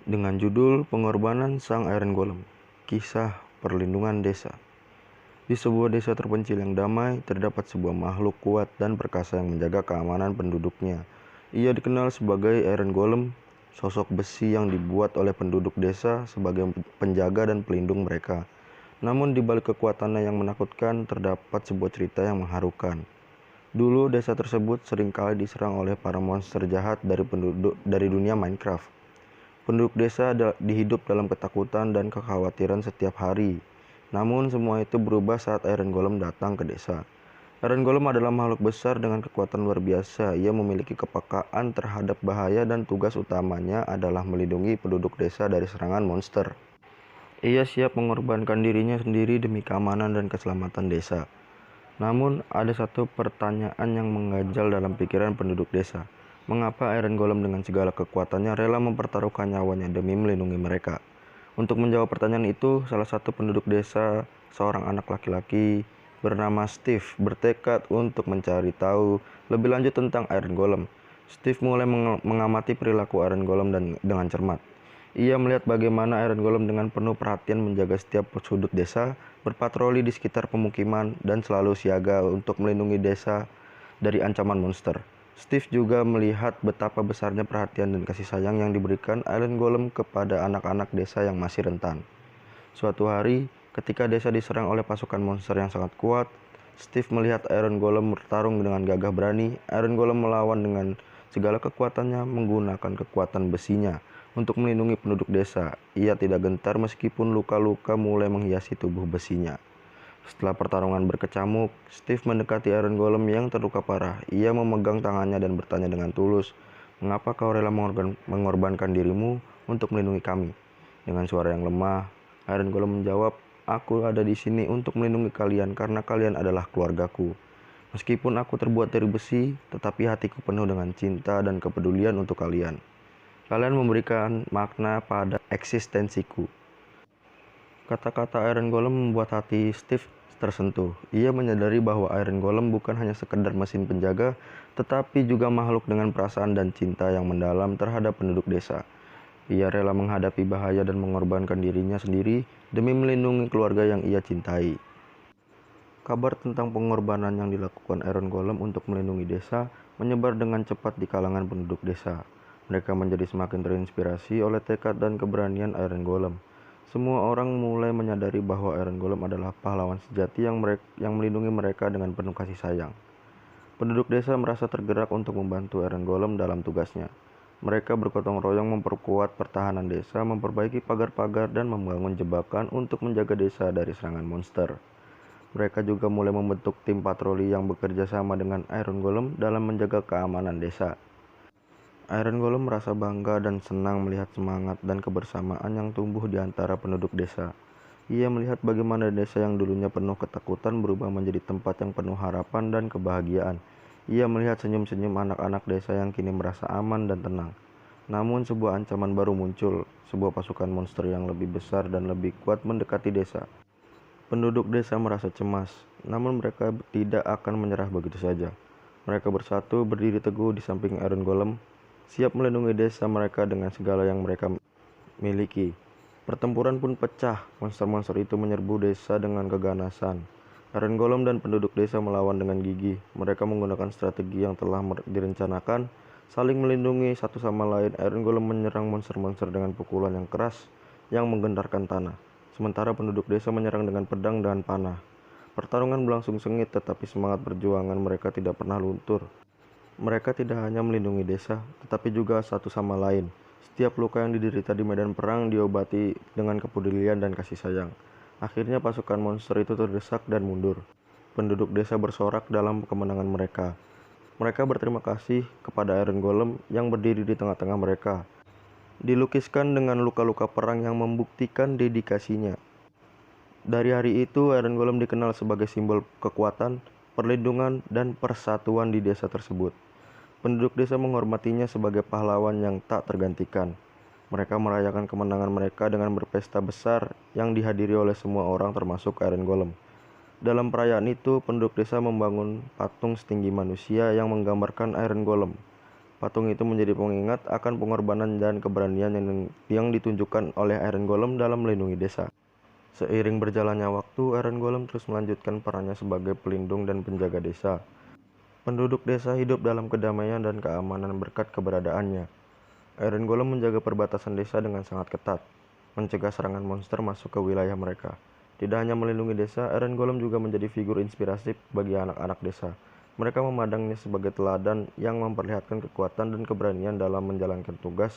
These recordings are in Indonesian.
dengan judul Pengorbanan Sang Iron Golem, Kisah Perlindungan Desa. Di sebuah desa terpencil yang damai, terdapat sebuah makhluk kuat dan perkasa yang menjaga keamanan penduduknya. Ia dikenal sebagai Iron Golem, sosok besi yang dibuat oleh penduduk desa sebagai penjaga dan pelindung mereka. Namun di balik kekuatannya yang menakutkan, terdapat sebuah cerita yang mengharukan. Dulu desa tersebut seringkali diserang oleh para monster jahat dari dunia Minecraft. Penduduk desa hidup dalam ketakutan dan kekhawatiran setiap hari. Namun semua itu berubah saat Iron Golem datang ke desa. Iron Golem adalah makhluk besar dengan kekuatan luar biasa. Ia memiliki kepekaan terhadap bahaya dan tugas utamanya adalah melindungi penduduk desa dari serangan monster. Ia siap mengorbankan dirinya sendiri demi keamanan dan keselamatan desa. Namun, ada satu pertanyaan yang mengganjal dalam pikiran penduduk desa. Mengapa Iron Golem dengan segala kekuatannya rela mempertaruhkan nyawanya demi melindungi mereka? Untuk menjawab pertanyaan itu, salah satu penduduk desa, seorang anak laki-laki bernama Steve, bertekad untuk mencari tahu lebih lanjut tentang Iron Golem. Steve mulai mengamati perilaku Iron Golem dengan cermat. Ia melihat bagaimana Iron Golem dengan penuh perhatian menjaga setiap sudut desa, berpatroli di sekitar pemukiman, dan selalu siaga untuk melindungi desa dari ancaman monster. Steve juga melihat betapa besarnya perhatian dan kasih sayang yang diberikan Iron Golem kepada anak-anak desa yang masih rentan. Suatu hari, ketika desa diserang oleh pasukan monster yang sangat kuat, Steve melihat Iron Golem bertarung dengan gagah berani. Iron Golem melawan dengan segala kekuatannya menggunakan kekuatan besinya untuk melindungi penduduk desa. Ia tidak gentar meskipun luka-luka mulai menghiasi tubuh besinya. Setelah pertarungan berkecamuk, Steve mendekati Iron Golem yang terluka parah. Ia memegang tangannya dan bertanya dengan tulus, "Mengapa kau rela mengorbankan dirimu untuk melindungi kami?" Dengan suara yang lemah, Iron Golem menjawab, "Aku ada di sini untuk melindungi kalian karena kalian adalah keluargaku. Meskipun aku terbuat dari besi, tetapi hatiku penuh dengan cinta dan kepedulian untuk kalian. Kalian memberikan makna pada eksistensiku." Kata-kata Iron Golem membuat hati Steve tersentuh. Ia menyadari bahwa Iron Golem bukan hanya sekedar mesin penjaga, tetapi juga makhluk dengan perasaan dan cinta yang mendalam terhadap penduduk desa. Ia rela menghadapi bahaya dan mengorbankan dirinya sendiri demi melindungi keluarga yang ia cintai. Kabar tentang pengorbanan yang dilakukan Iron Golem untuk melindungi desa menyebar dengan cepat di kalangan penduduk desa. Mereka menjadi semakin terinspirasi oleh tekad dan keberanian Iron Golem. Semua orang mulai menyadari bahwa Iron Golem adalah pahlawan sejati yang melindungi mereka dengan penuh kasih sayang. Penduduk desa merasa tergerak untuk membantu Iron Golem dalam tugasnya. Mereka bergotong royong memperkuat pertahanan desa, memperbaiki pagar-pagar, dan membangun jebakan untuk menjaga desa dari serangan monster. Mereka juga mulai membentuk tim patroli yang bekerja sama dengan Iron Golem dalam menjaga keamanan desa. Iron Golem merasa bangga dan senang melihat semangat dan kebersamaan yang tumbuh di antara penduduk desa. Ia melihat bagaimana desa yang dulunya penuh ketakutan berubah menjadi tempat yang penuh harapan dan kebahagiaan. Ia melihat senyum-senyum anak-anak desa yang kini merasa aman dan tenang. Namun sebuah ancaman baru muncul, sebuah pasukan monster yang lebih besar dan lebih kuat mendekati desa. Penduduk desa merasa cemas, namun mereka tidak akan menyerah begitu saja. Mereka bersatu berdiri teguh di samping Iron Golem, siap melindungi desa mereka dengan segala yang mereka miliki. Pertempuran pun pecah, monster-monster itu menyerbu desa dengan keganasan. Iron Golem dan penduduk desa melawan dengan gigih. Mereka menggunakan strategi yang telah direncanakan, saling melindungi satu sama lain. Iron Golem menyerang monster-monster dengan pukulan yang keras yang menggentarkan tanah. Sementara penduduk desa menyerang dengan pedang dan panah. Pertarungan berlangsung sengit, tetapi semangat perjuangan mereka tidak pernah luntur. Mereka tidak hanya melindungi desa, tetapi juga satu sama lain. Setiap luka yang diderita di medan perang diobati dengan kepedulian dan kasih sayang. Akhirnya pasukan monster itu terdesak dan mundur. Penduduk desa bersorak dalam kemenangan mereka. Mereka berterima kasih kepada Iron Golem yang berdiri di tengah-tengah mereka. Dilukiskan dengan luka-luka perang yang membuktikan dedikasinya. Dari hari itu, Iron Golem dikenal sebagai simbol kekuatan, perlindungan, dan persatuan di desa tersebut. Penduduk desa menghormatinya sebagai pahlawan yang tak tergantikan. Mereka merayakan kemenangan mereka dengan berpesta besar yang dihadiri oleh semua orang termasuk Iron Golem. Dalam perayaan itu, penduduk desa membangun patung setinggi manusia yang menggambarkan Iron Golem. Patung itu menjadi pengingat akan pengorbanan dan keberanian yang ditunjukkan oleh Iron Golem dalam melindungi desa. Seiring berjalannya waktu, Iron Golem terus melanjutkan perannya sebagai pelindung dan penjaga desa. Penduduk desa hidup dalam kedamaian dan keamanan berkat keberadaannya. Iron Golem menjaga perbatasan desa dengan sangat ketat, mencegah serangan monster masuk ke wilayah mereka. Tidak hanya melindungi desa, Iron Golem juga menjadi figur inspirasi bagi anak-anak desa. Mereka memandangnya sebagai teladan yang memperlihatkan kekuatan dan keberanian dalam menjalankan tugas.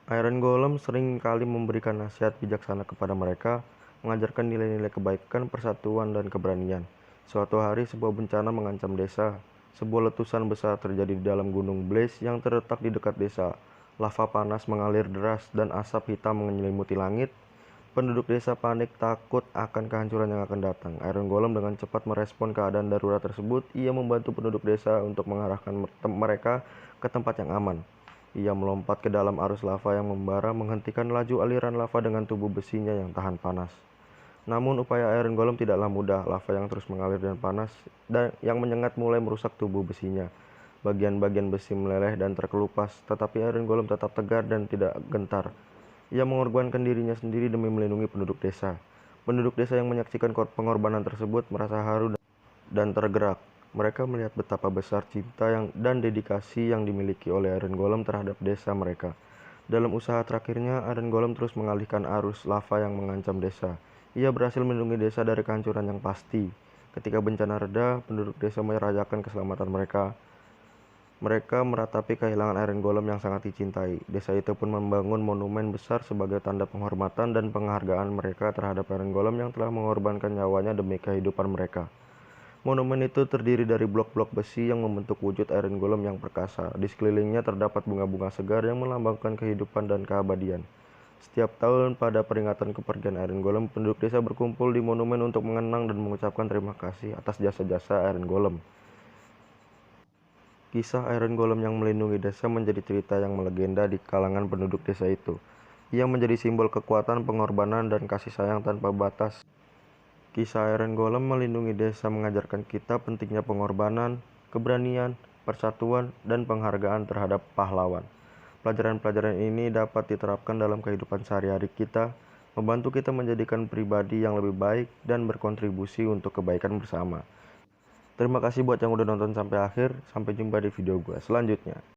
Iron Golem sering kali memberikan nasihat bijaksana kepada mereka, mengajarkan nilai-nilai kebaikan, persatuan, dan keberanian. Suatu hari, sebuah bencana mengancam desa. Sebuah letusan besar terjadi di dalam Gunung Blaze yang terletak di dekat desa. Lava panas mengalir deras dan asap hitam menyelimuti langit. Penduduk desa panik, takut akan kehancuran yang akan datang. Iron Golem dengan cepat merespon keadaan darurat tersebut. Ia membantu penduduk desa untuk mengarahkan mereka ke tempat yang aman. Ia melompat ke dalam arus lava yang membara, menghentikan laju aliran lava dengan tubuh besinya yang tahan panas. Namun upaya Iron Golem tidaklah mudah. Lava yang terus mengalir dan panas dan yang menyengat mulai merusak tubuh besinya. Bagian-bagian besi meleleh dan terkelupas, tetapi Iron Golem tetap tegar dan tidak gentar. Ia mengorbankan dirinya sendiri demi melindungi penduduk desa. Penduduk desa yang menyaksikan pengorbanan tersebut merasa haru dan tergerak. Mereka melihat betapa besar cinta dan dedikasi yang dimiliki oleh Iron Golem terhadap desa mereka. Dalam usaha terakhirnya, Iron Golem terus mengalihkan arus lava yang mengancam desa. Ia berhasil melindungi desa dari kehancuran yang pasti. Ketika bencana reda, penduduk desa merayakan keselamatan mereka. Mereka meratapi kehilangan Iron Golem yang sangat dicintai. Desa itu pun membangun monumen besar sebagai tanda penghormatan dan penghargaan mereka terhadap Iron Golem yang telah mengorbankan nyawanya demi kehidupan mereka. Monumen itu terdiri dari blok-blok besi yang membentuk wujud Iron Golem yang perkasa. Di sekelilingnya terdapat bunga-bunga segar yang melambangkan kehidupan dan keabadian. Setiap tahun pada peringatan kepergian Iron Golem, penduduk desa berkumpul di monumen untuk mengenang dan mengucapkan terima kasih atas jasa-jasa Iron Golem. Kisah Iron Golem yang melindungi desa menjadi cerita yang melegenda di kalangan penduduk desa itu. Ia menjadi simbol kekuatan, pengorbanan, dan kasih sayang tanpa batas. Kisah Iron Golem melindungi desa mengajarkan kita pentingnya pengorbanan, keberanian, persatuan, dan penghargaan terhadap pahlawan. Pelajaran-pelajaran ini dapat diterapkan dalam kehidupan sehari-hari kita, membantu kita menjadikan pribadi yang lebih baik dan berkontribusi untuk kebaikan bersama. Terima kasih buat yang udah nonton sampai akhir. Sampai jumpa di video gue selanjutnya.